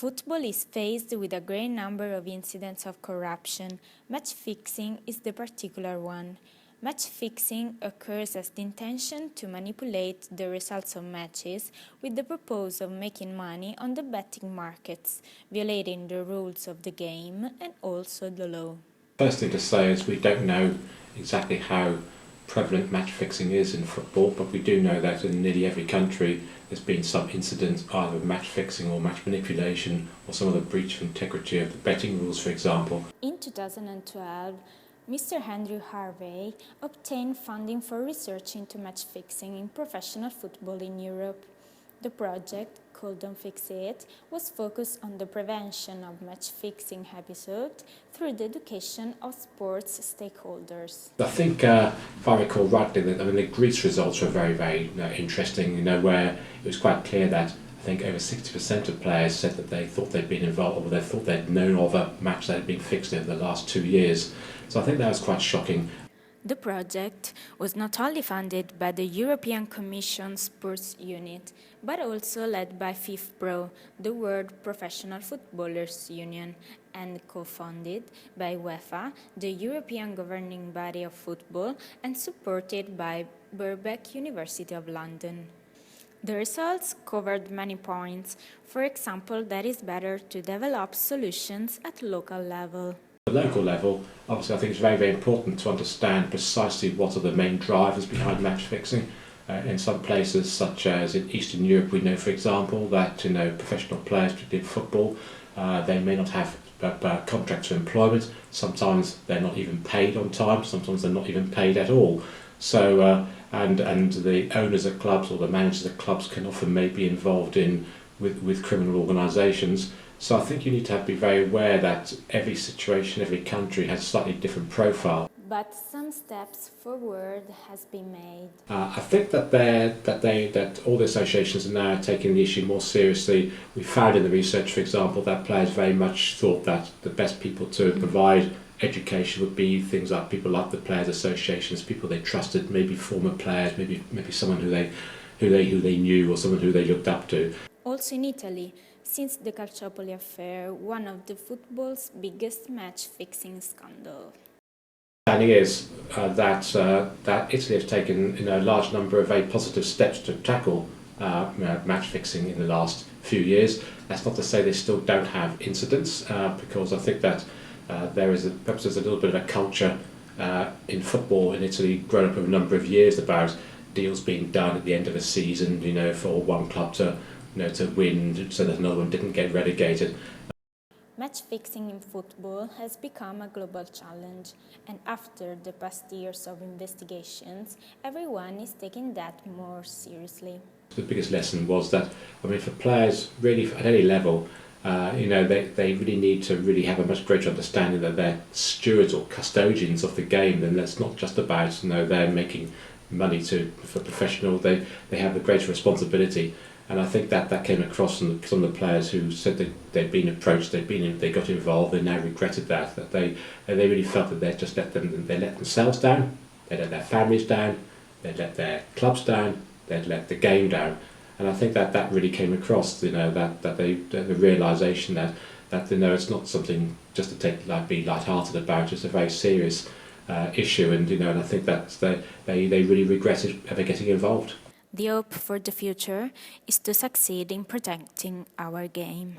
Football is faced with a great number of incidents of corruption. Match fixing is the particular one. Match fixing occurs as the intention to manipulate the results of matches with the purpose of making money on the betting markets, violating the rules of the game and also the law. First thing to say is we don't know exactly how prevalent match fixing is in football, but we do know that in nearly every country there's been some incident either of match fixing or match manipulation or some other breach of integrity of the betting rules, for example. In 2012, Mr. Harvey obtained funding for research into match fixing in professional football in Europe. The project, called Don't Fix It, was focused on the prevention of match-fixing episodes through the education of sports stakeholders. I think, if I recall rightly, the Greece results were very interesting, where it was quite clear that I think over 60% of players said that they thought they'd been involved, or they thought they'd known of a match that had been fixed over the last 2 years. So I think that was quite shocking. The project was not only funded by the European Commission Sports Unit, but also led by FIFPro, the World Professional Footballers Union, and co-funded by UEFA, the European governing body of football, and supported by Birkbeck University of London. The results covered many points. For example, that it's better to develop solutions at local level. At the local level, obviously I think it's very important to understand precisely what are the main drivers behind match fixing. In some places, such as in Eastern Europe, we know, for example, that professional players, particularly in football, they may not have contracts of employment. Sometimes they're not even paid on time. Sometimes they're not even paid at all. So, and the owners of clubs or the managers of clubs can often maybe involved with criminal organisations. So I think you need to be very aware that every situation, every country has a slightly different profile. But some steps forward has been made. I think that all the associations are now taking the issue more seriously. We found in the research, for example, that players very much thought that the best people to provide education would be things like people like the players' associations, people they trusted, maybe former players, maybe someone who they knew or someone who they looked up to. Also in Italy, since the Calciopoli affair, one of the football's biggest match-fixing scandals. The thing is that Italy has taken a large number of very positive steps to tackle match fixing in the last few years. That's not to say they still don't have incidents, because I think that perhaps there's a little bit of a culture in football in Italy grown up over a number of years about deals being done at the end of a season, for one club to win so that another one didn't get relegated. Match fixing in football has become a global challenge, and after the past years of investigations, everyone is taking that more seriously. The biggest lesson was that, for players really at any level, they really need to really have a much greater understanding that they're stewards or custodians of the game, and that's not just about they're making money for professional. They have a greater responsibility. And I think that came across from some of the players who said they'd been approached, they got involved, they now regretted that they really felt that they let themselves down, they let their families down, they let their clubs down, they'd let the game down. And I think that really came across, the realisation that it's not something just to be light-hearted about. It's a very serious issue, and I think that they really regretted ever getting involved. The hope for the future is to succeed in protecting our game.